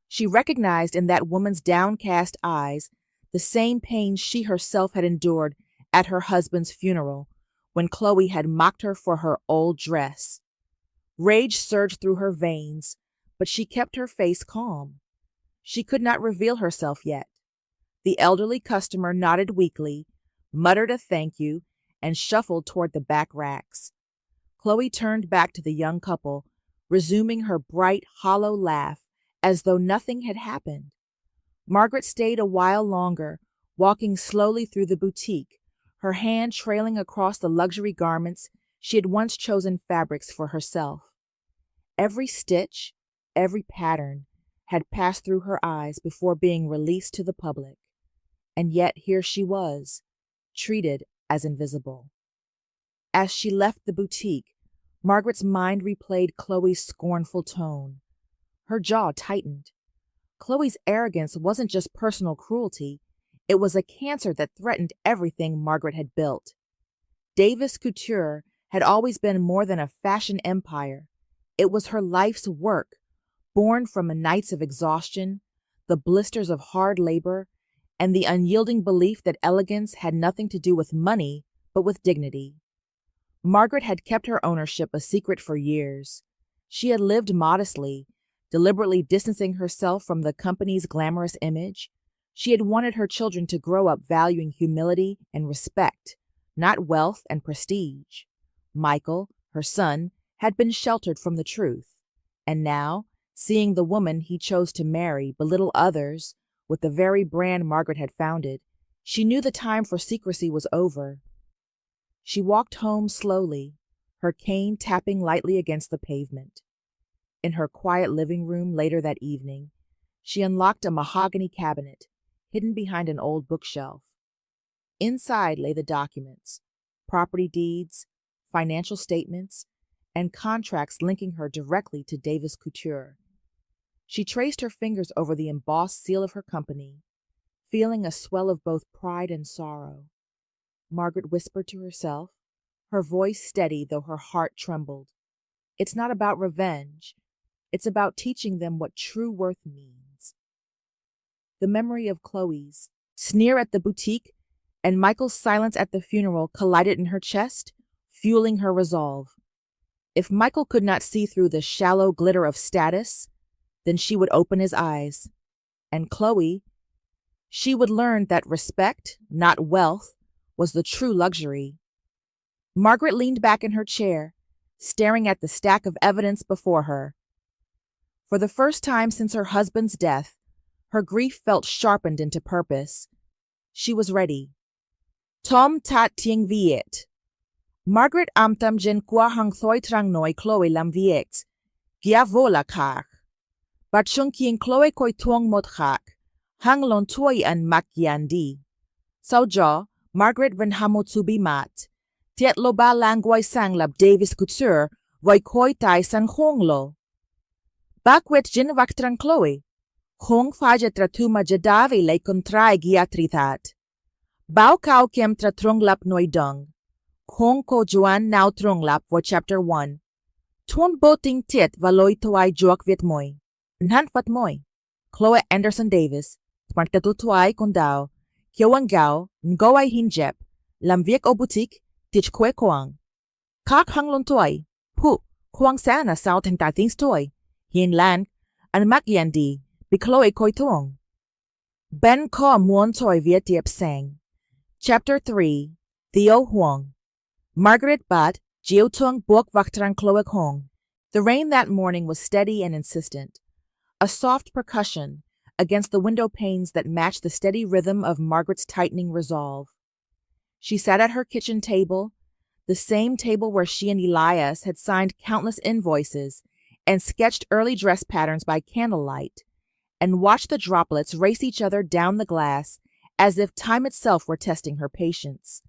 She recognized in that woman's downcast eyes the same pain she herself had endured at her husband's funeral, when Chloe had mocked her for her old dress. Rage surged through her veins, but she kept her face calm. She could not reveal herself yet. The elderly customer nodded weakly, muttered a thank you, and shuffled toward the back racks. Chloe turned back to the young couple, resuming her bright, hollow laugh as though nothing had happened. Margaret stayed a while longer, walking slowly through the boutique, her hand trailing across the luxury garments she had once chosen fabrics for herself. Every stitch, every pattern, had passed through her eyes before being released to the public. And yet here she was, treated as invisible. As she left the boutique, Margaret's mind replayed Chloe's scornful tone. Her jaw tightened. Chloe's arrogance wasn't just personal cruelty, it was a cancer that threatened everything Margaret had built. Davis Couture had always been more than a fashion empire. It was her life's work, born from nights of exhaustion, the blisters of hard labor, and the unyielding belief that elegance had nothing to do with money, but with dignity. Margaret had kept her ownership a secret for years. She had lived modestly, deliberately distancing herself from the company's glamorous image. She had wanted her children to grow up valuing humility and respect, not wealth and prestige. Michael, her son, had been sheltered from the truth. And now, seeing the woman he chose to marry belittle others with the very brand Margaret had founded, she knew the time for secrecy was over. She walked home slowly, her cane tapping lightly against the pavement. In her quiet living room later that evening, she unlocked a mahogany cabinet, hidden behind an old bookshelf. Inside lay the documents, property deeds, financial statements, and contracts linking her directly to Davis Couture. She traced her fingers over the embossed seal of her company, feeling a swell of both pride and sorrow. Margaret whispered to herself, her voice steady though her heart trembled. It's not about revenge. It's about teaching them what true worth means. The memory of Chloe's sneer at the boutique and Michael's silence at the funeral collided in her chest, fueling her resolve. If Michael could not see through the shallow glitter of status, then she would open his eyes. And Chloe, she would learn that respect, not wealth, was the true luxury. Margaret leaned back in her chair, staring at the stack of evidence before her. For the first time since her husband's death, her grief felt sharpened into purpose. She was ready. Tom tat tieng viet. Margaret amtam jen kwa hang thoi trang noi Chloe lam viet. Gia vola kak. Bat chung kien Chloe koi tuong mot kak. Hang lon toi an mak yandi. Sau jo, Margaret van hamotsubi mat. Tiet lo ba langway sang lab Davis Couture, voi koi tai san hong lo. Bakwet jin vaktrang Chloe. Hong faja tratuma jadavi lay kontrai giatrithat. Bao kao kiem tratrong lap noi dung. Hong ko juan now trong lap for chapter 1. Tuon boting tit valoy tuay juak viet moy. Nhan fat moy. Chloe Anderson Davis. Tmartatutuay kondao. Kiawang gao, ngaway hinjep. Lamviek o butik, tich kwe koang. Kak hanglon toy. Hu, koang sana south and tatings toy. Hien lan, an makyandi, bi Chloe koi tuong. Ben ko muon toy viet diep sang. Chapter 3. Theo Huang. Margaret Bat, Jiu Tung Buok Vaktrang Chloe Hong. The rain that morning was steady and insistent, a soft percussion against the window panes that matched the steady rhythm of Margaret's tightening resolve. She sat at her kitchen table, the same table where she and Elias had signed countless invoices and sketched early dress patterns by candlelight, and watched the droplets race each other down the glass as if time itself were testing her patience.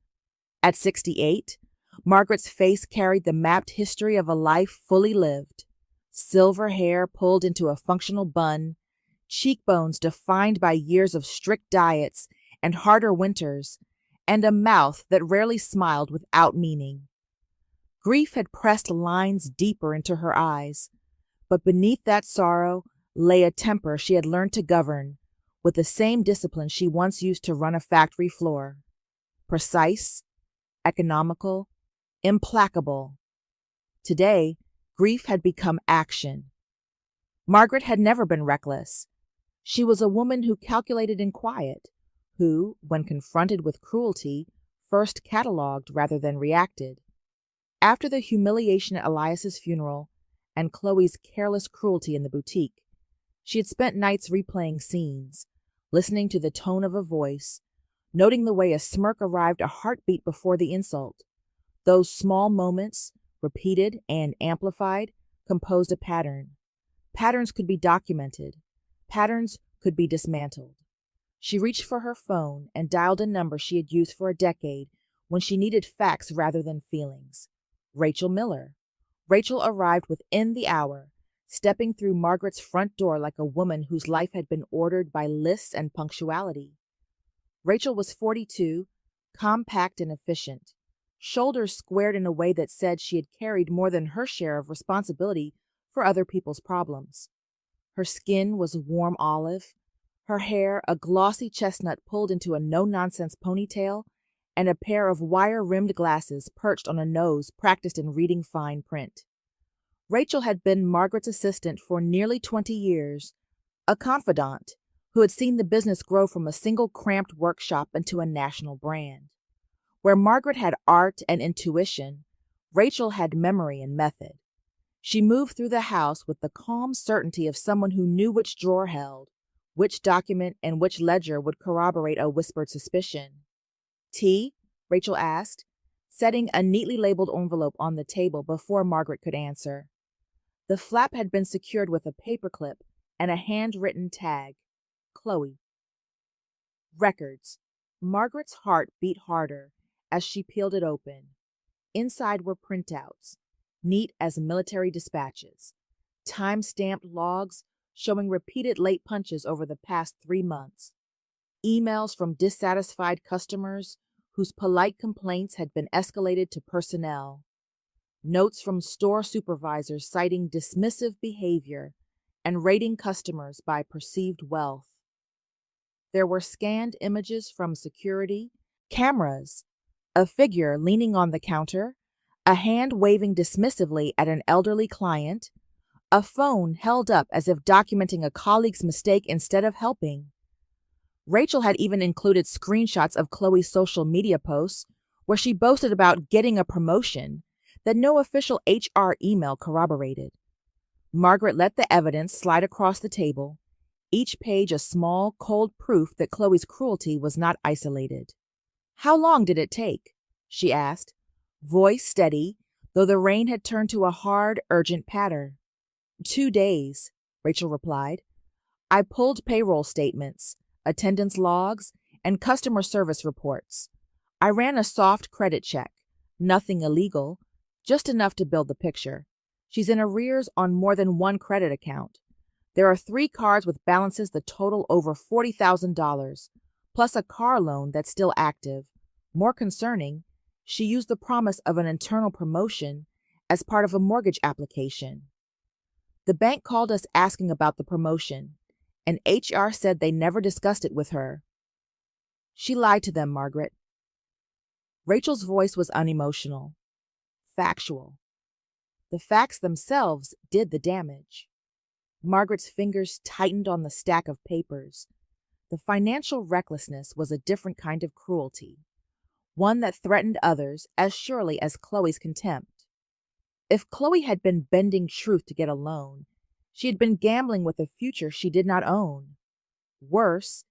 At 68, Margaret's face carried the mapped history of a life fully lived. Silver hair pulled into a functional bun, cheekbones defined by years of strict diets and harder winters, and a mouth that rarely smiled without meaning. Grief had pressed lines deeper into her eyes, but beneath that sorrow lay a temper she had learned to govern with the same discipline she once used to run a factory floor. Precise, economical, implacable. Today, grief had become action. Margaret had never been reckless. She was a woman who calculated in quiet, who, when confronted with cruelty, first catalogued rather than reacted. After the humiliation at Elias's funeral and Chloe's careless cruelty in the boutique, she had spent nights replaying scenes, listening to the tone of a voice, noting the way a smirk arrived a heartbeat before the insult. Those small moments, repeated and amplified, composed a pattern. Patterns could be documented. Patterns could be dismantled. She reached for her phone and dialed a number she had used for a decade when she needed facts rather than feelings. Rachel Miller. Rachel arrived within the hour, stepping through Margaret's front door like a woman whose life had been ordered by lists and punctuality. Rachel was 42, compact and efficient, shoulders squared in a way that said she had carried more than her share of responsibility for other people's problems. Her skin was warm olive, her hair a glossy chestnut pulled into a no-nonsense ponytail, and a pair of wire-rimmed glasses perched on a nose practiced in reading fine print. Rachel had been Margaret's assistant for nearly 20 years, a confidant who had seen the business grow from a single cramped workshop into a national brand. Where Margaret had art and intuition, Rachel had memory and method. She moved through the house with the calm certainty of someone who knew which drawer held, which document and which ledger would corroborate a whispered suspicion. "Tea?" Rachel asked, setting a neatly labeled envelope on the table before Margaret could answer. The flap had been secured with a paperclip and a handwritten tag. Chloe. Records. Margaret's heart beat harder as she peeled it open. Inside were printouts, neat as military dispatches, time-stamped logs showing repeated late punches over the past 3 months, emails from dissatisfied customers whose polite complaints had been escalated to personnel, notes from store supervisors citing dismissive behavior and rating customers by perceived wealth. There were scanned images from security, cameras, a figure leaning on the counter, a hand waving dismissively at an elderly client, a phone held up as if documenting a colleague's mistake instead of helping. Rachel had even included screenshots of Chloe's social media posts where she boasted about getting a promotion that no official HR email corroborated. Margaret let the evidence slide across the table, each page a small, cold proof that Chloe's cruelty was not isolated. "How long did it take?" she asked, voice steady, though the rain had turned to a hard, urgent patter. 2 days, Rachel replied. "I pulled payroll statements, attendance logs, and customer service reports. I ran a soft credit check, nothing illegal, just enough to build the picture. She's in arrears on more than one credit account. There are 3 cards with balances that total over $40,000, plus a car loan that's still active. More concerning, she used the promise of an internal promotion as part of a mortgage application. The bank called us asking about the promotion, and HR said they never discussed it with her. She lied to them, Margaret." Rachel's voice was unemotional, factual. The facts themselves did the damage. Margaret's fingers tightened on the stack of papers. The financial recklessness was a different kind of cruelty, one that threatened others as surely as Chloe's contempt. If Chloe had been bending truth to get a loan, she had been gambling with a future she did not own. Worse,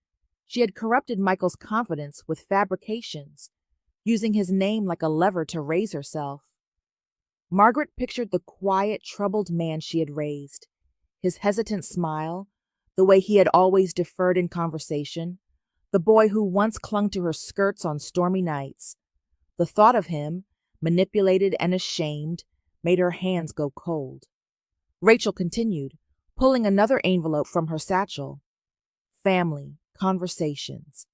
she had corrupted Michael's confidence with fabrications, using his name like a lever to raise herself. Margaret pictured the quiet, troubled man she had raised, his hesitant smile, the way he had always deferred in conversation, the boy who once clung to her skirts on stormy nights. The thought of him, manipulated and ashamed, made her hands go cold. Rachel continued, pulling another envelope from her satchel. Family, conversations.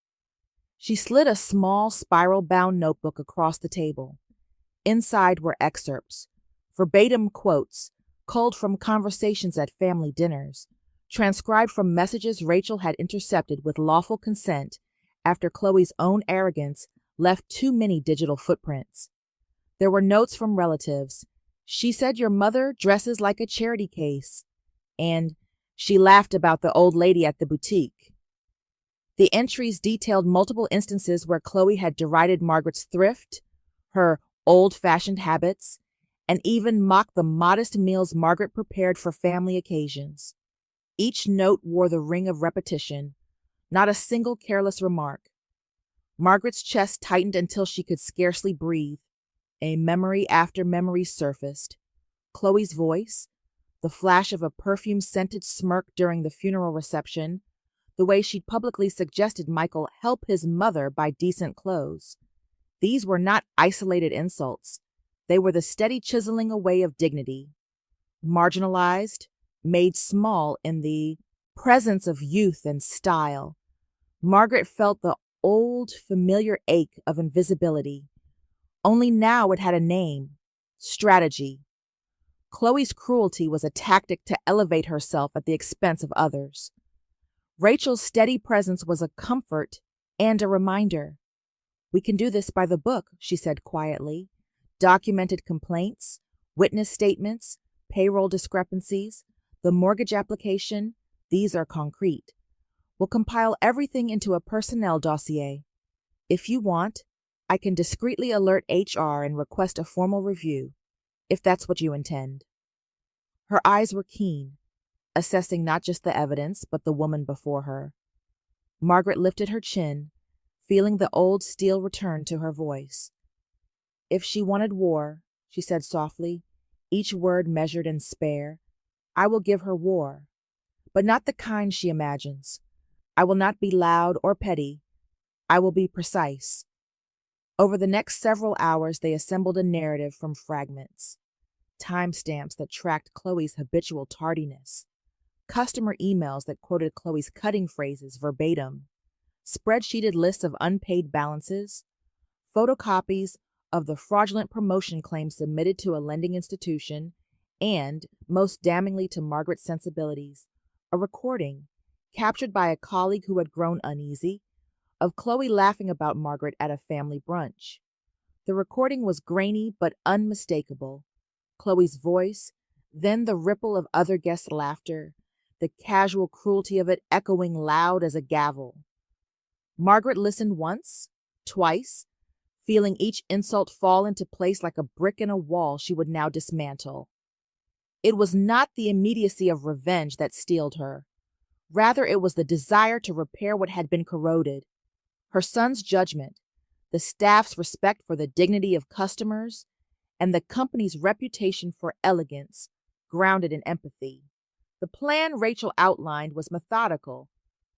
She slid a small, spiral-bound notebook across the table. Inside were excerpts, verbatim quotes, culled from conversations at family dinners, transcribed from messages Rachel had intercepted with lawful consent after Chloe's own arrogance left too many digital footprints. There were notes from relatives. "She said your mother dresses like a charity case," and "She laughed about the old lady at the boutique." The entries detailed multiple instances where Chloe had derided Margaret's thrift, her old-fashioned habits, and even mocked the modest meals Margaret prepared for family occasions. Each note wore the ring of repetition, not a single careless remark. Margaret's chest tightened until she could scarcely breathe. A memory after memory surfaced. Chloe's voice, the flash of a perfume-scented smirk during the funeral reception, the way she'd publicly suggested Michael help his mother buy decent clothes. These were not isolated insults. They were the steady chiseling away of dignity. Marginalized, made small in the presence of youth and style, Margaret felt the old, familiar ache of invisibility. Only now it had a name: strategy. Chloe's cruelty was a tactic to elevate herself at the expense of others. Rachel's steady presence was a comfort and a reminder. "We can do this by the book," she said quietly. "Documented complaints, witness statements, payroll discrepancies, the mortgage application, these are concrete. We'll compile everything into a personnel dossier. If you want, I can discreetly alert HR and request a formal review, if that's what you intend." Her eyes were keen, assessing not just the evidence, but the woman before her. Margaret lifted her chin, feeling the old steel return to her voice. "If she wanted war," she said softly, each word measured and spare, "I will give her war, but not the kind she imagines. I will not be loud or petty, I will be precise. Over the next several hours, they assembled a narrative from fragments, timestamps that tracked Chloe's habitual tardiness, customer emails that quoted Chloe's cutting phrases verbatim, spreadsheeted lists of unpaid balances, photocopies of the fraudulent promotion claims submitted to a lending institution, and, most damningly to Margaret's sensibilities, a recording, captured by a colleague who had grown uneasy, of Chloe laughing about Margaret at a family brunch. The recording was grainy but unmistakable. Chloe's voice, then the ripple of other guests' laughter, the casual cruelty of it echoing loud as a gavel. Margaret listened once, twice, feeling each insult fall into place like a brick in a wall she would now dismantle. It was not the immediacy of revenge that steeled her. Rather, it was the desire to repair what had been corroded. Her son's judgment, the staff's respect for the dignity of customers, and the company's reputation for elegance, grounded in empathy. The plan Rachel outlined was methodical.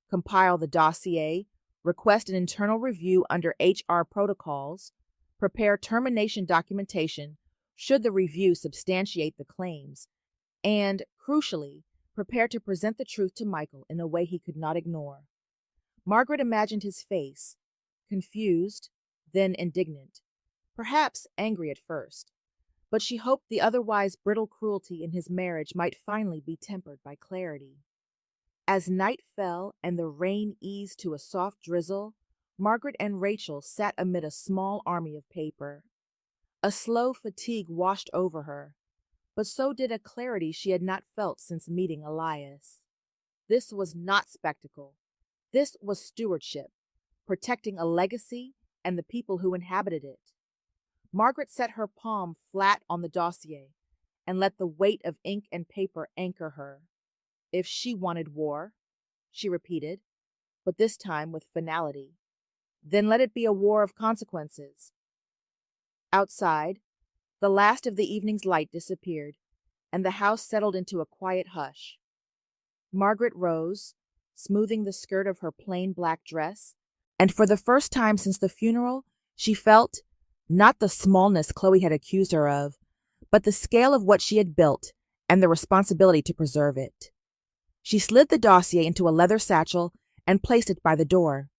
Compile the dossier, request an internal review under HR protocols, prepare termination documentation should the review substantiate the claims, and, crucially, prepare to present the truth to Michael in a way he could not ignore. Margaret imagined his face, confused, then indignant, perhaps angry at first, but she hoped the otherwise brittle cruelty in his marriage might finally be tempered by clarity. As night fell and the rain eased to a soft drizzle, Margaret and Rachel sat amid a small army of paper. A slow fatigue washed over her, but so did a clarity she had not felt since meeting Elias. This was not spectacle. This was stewardship, protecting a legacy and the people who inhabited it. Margaret set her palm flat on the dossier and let the weight of ink and paper anchor her. If she wanted war, she repeated, but this time with finality, then let it be a war of consequences. Outside, the last of the evening's light disappeared, and the house settled into a quiet hush. Margaret rose, smoothing the skirt of her plain black dress, and for the first time since the funeral, she felt, not the smallness Chloe had accused her of, but the scale of what she had built and the responsibility to preserve it. She slid the dossier into a leather satchel and placed it by the door.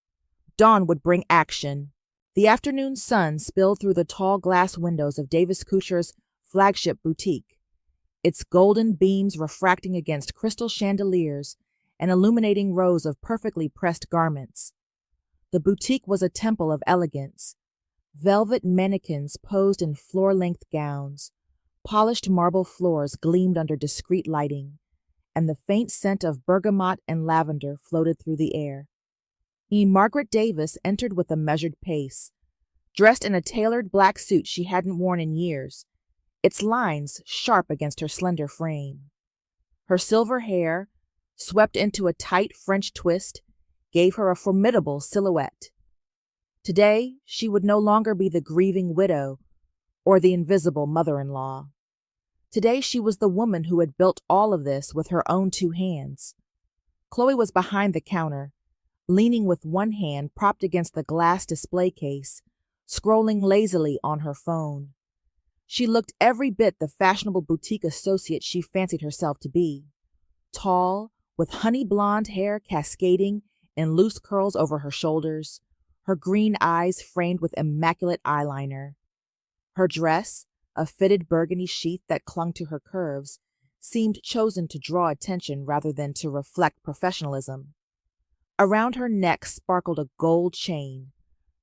Dawn would bring action. The afternoon sun spilled through the tall glass windows of Davis Kucher's flagship boutique, its golden beams refracting against crystal chandeliers and illuminating rows of perfectly pressed garments. The boutique was a temple of elegance. Velvet mannequins posed in floor-length gowns. Polished marble floors gleamed under discreet lighting, and the faint scent of bergamot and lavender floated through the air. Margaret Davis entered with a measured pace, dressed in a tailored black suit she hadn't worn in years, its lines sharp against her slender frame. Her silver hair, swept into a tight French twist, gave her a formidable silhouette. Today, she would no longer be the grieving widow or the invisible mother-in-law. Today, she was the woman who had built all of this with her own two hands. Chloe was behind the counter, leaning with one hand propped against the glass display case, scrolling lazily on her phone. She looked every bit the fashionable boutique associate she fancied herself to be. Tall, with honey blonde hair cascading in loose curls over her shoulders, her green eyes framed with immaculate eyeliner. Her dress, a fitted burgundy sheath that clung to her curves, seemed chosen to draw attention rather than to reflect professionalism. Around her neck sparkled a gold chain,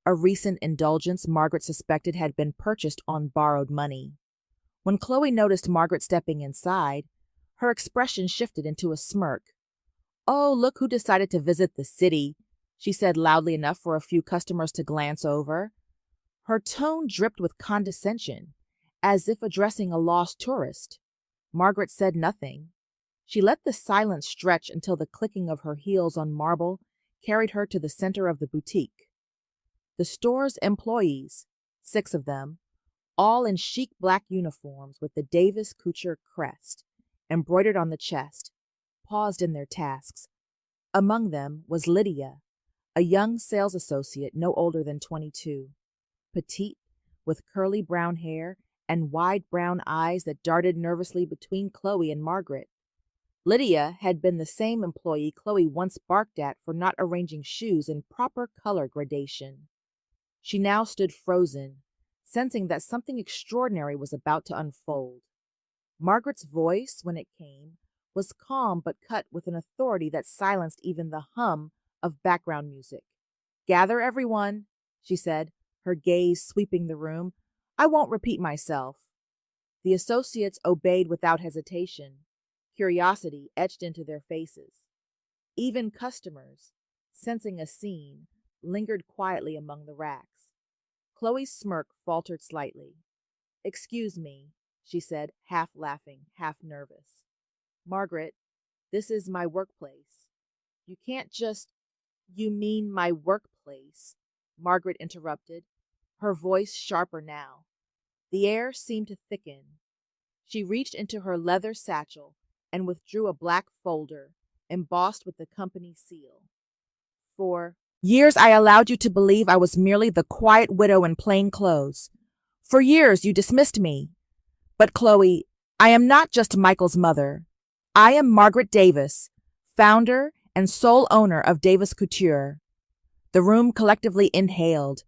a recent indulgence Margaret suspected had been purchased on borrowed money. When Chloe noticed Margaret stepping inside, her expression shifted into a smirk. "Oh, look who decided to visit the city," she said loudly enough for a few customers to glance over. Her tone dripped with condescension, as if addressing a lost tourist. Margaret said nothing. She let the silence stretch until the clicking of her heels on marble carried her to the center of the boutique. The store's employees, 6 of them, all in chic black uniforms with the Davis Kucher crest embroidered on the chest, paused in their tasks. Among them was Lydia, a young sales associate no older than 22, petite, with curly brown hair and wide brown eyes that darted nervously between Chloe and Margaret. Lydia had been the same employee Chloe once barked at for not arranging shoes in proper color gradation. She now stood frozen, sensing that something extraordinary was about to unfold. Margaret's voice, when it came, was calm but cut with an authority that silenced even the hum of background music. "Gather, everyone," she said, her gaze sweeping the room. "I won't repeat myself." The associates obeyed without hesitation. Curiosity etched into their faces. Even customers, sensing a scene, lingered quietly among the racks. Chloe's smirk faltered slightly. "Excuse me," she said, half laughing, half nervous. "Margaret, this is my workplace. You can't just—" "You mean my workplace," Margaret interrupted, her voice sharper now. The air seemed to thicken. She reached into her leather satchel and withdrew a black folder embossed with the company seal. "For years I allowed you to believe I was merely the quiet widow in plain clothes. For years you dismissed me. But Chloe, I am not just Michael's mother. I am Margaret Davis, founder and sole owner of Davis Couture." The room collectively inhaled.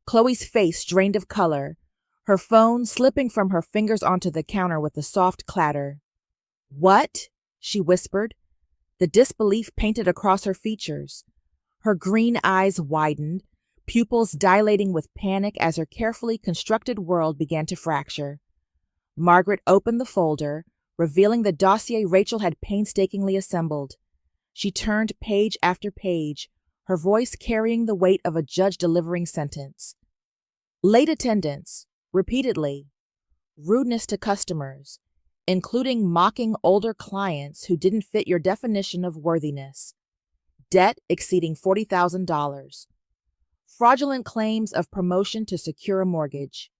Chloe's face drained of color, her phone slipping from her fingers onto the counter with a soft clatter. "What?" she whispered. The disbelief painted across her features. Her green eyes widened, pupils dilating with panic as her carefully constructed world began to fracture. Margaret opened the folder, revealing the dossier Rachel had painstakingly assembled. She turned page after page, her voice carrying the weight of a judge delivering sentence. Late attendance, repeatedly. Rudeness to customers, including mocking older clients who didn't fit your definition of worthiness. Debt exceeding $40,000. Fraudulent claims of promotion to secure a mortgage.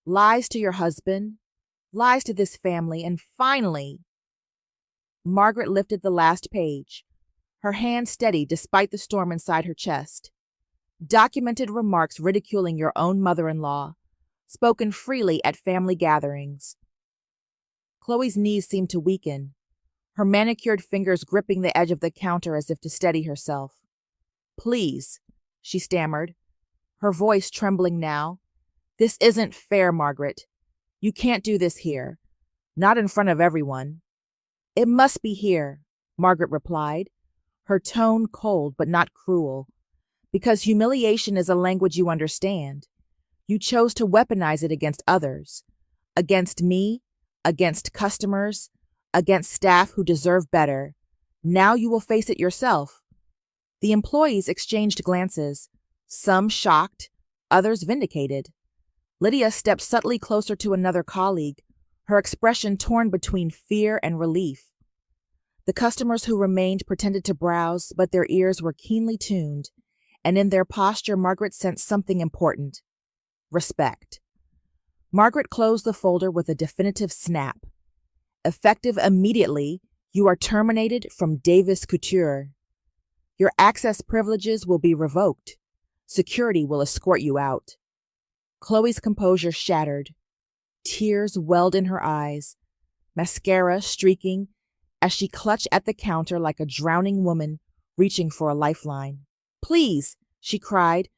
Lies to your husband, lies to this family, and finally, Margaret lifted the last page, her hand steady despite the storm inside her chest. Documented remarks ridiculing your own mother-in-law, spoken freely at family gatherings. Chloe's knees seemed to weaken, her manicured fingers gripping the edge of the counter as if to steady herself. "Please," she stammered, her voice trembling now. "This isn't fair, Margaret. You can't do this here. Not in front of everyone." "It must be here," Margaret replied, her tone cold but not cruel. "Because humiliation is a language you understand. You chose to weaponize it against others. Against me, against customers, against staff who deserve better. Now you will face it yourself." The employees exchanged glances, some shocked, others vindicated. Lydia stepped subtly closer to another colleague, her expression torn between fear and relief. The customers who remained pretended to browse, but their ears were keenly tuned, and in their posture Margaret sensed something important: respect. Margaret closed the folder with a definitive snap. "Effective immediately, you are terminated from Davis Couture. Your access privileges will be revoked. Security will escort you out." Chloe's composure shattered. Tears welled in her eyes, mascara streaking as she clutched at the counter like a drowning woman reaching for a lifeline. "Please," she cried,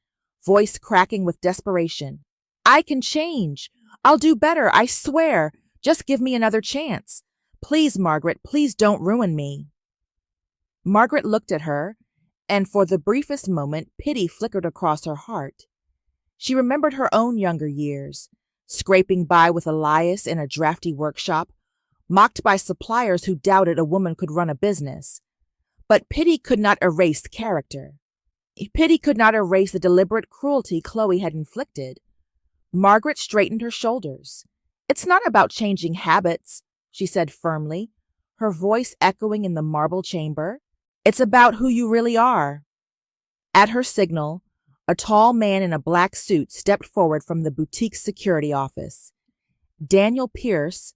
voice cracking with desperation. "I can change. I'll do better, I swear. Just give me another chance. Please, Margaret, please don't ruin me." Margaret looked at her, and for the briefest moment, pity flickered across her heart. She remembered her own younger years, scraping by with Elias in a drafty workshop, mocked by suppliers who doubted a woman could run a business. But pity could not erase character. Pity could not erase the deliberate cruelty Chloe had inflicted. Margaret straightened her shoulders. "It's not about changing habits," she said firmly, her voice echoing in the marble chamber. "It's about who you really are." At her signal, a tall man in a black suit stepped forward from the boutique's security office. Daniel Pierce,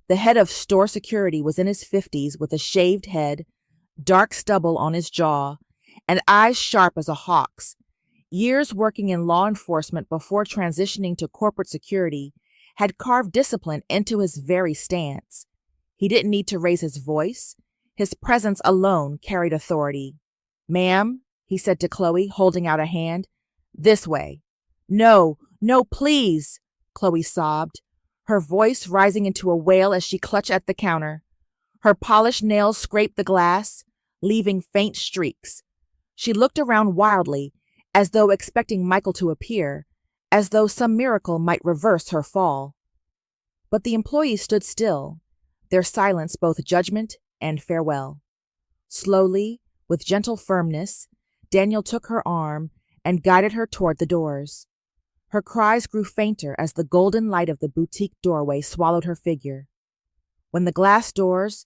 the head of store security, was in his 50s with a shaved head, dark stubble on his jaw, and eyes sharp as a hawk's. Years working in law enforcement before transitioning to corporate security had carved discipline into his very stance. He didn't need to raise his voice. His presence alone carried authority. "Ma'am," he said to Chloe, holding out a hand. "This way." "No, no, please," Chloe sobbed, her voice rising into a wail as she clutched at the counter. Her polished nails scraped the glass, leaving faint streaks. She looked around wildly, as though expecting Michael to appear, as though some miracle might reverse her fall. But the employees stood still, their silence both judgment and farewell. Slowly, with gentle firmness, Daniel took her arm and guided her toward the doors. Her cries grew fainter as the golden light of the boutique doorway swallowed her figure. When the glass doors,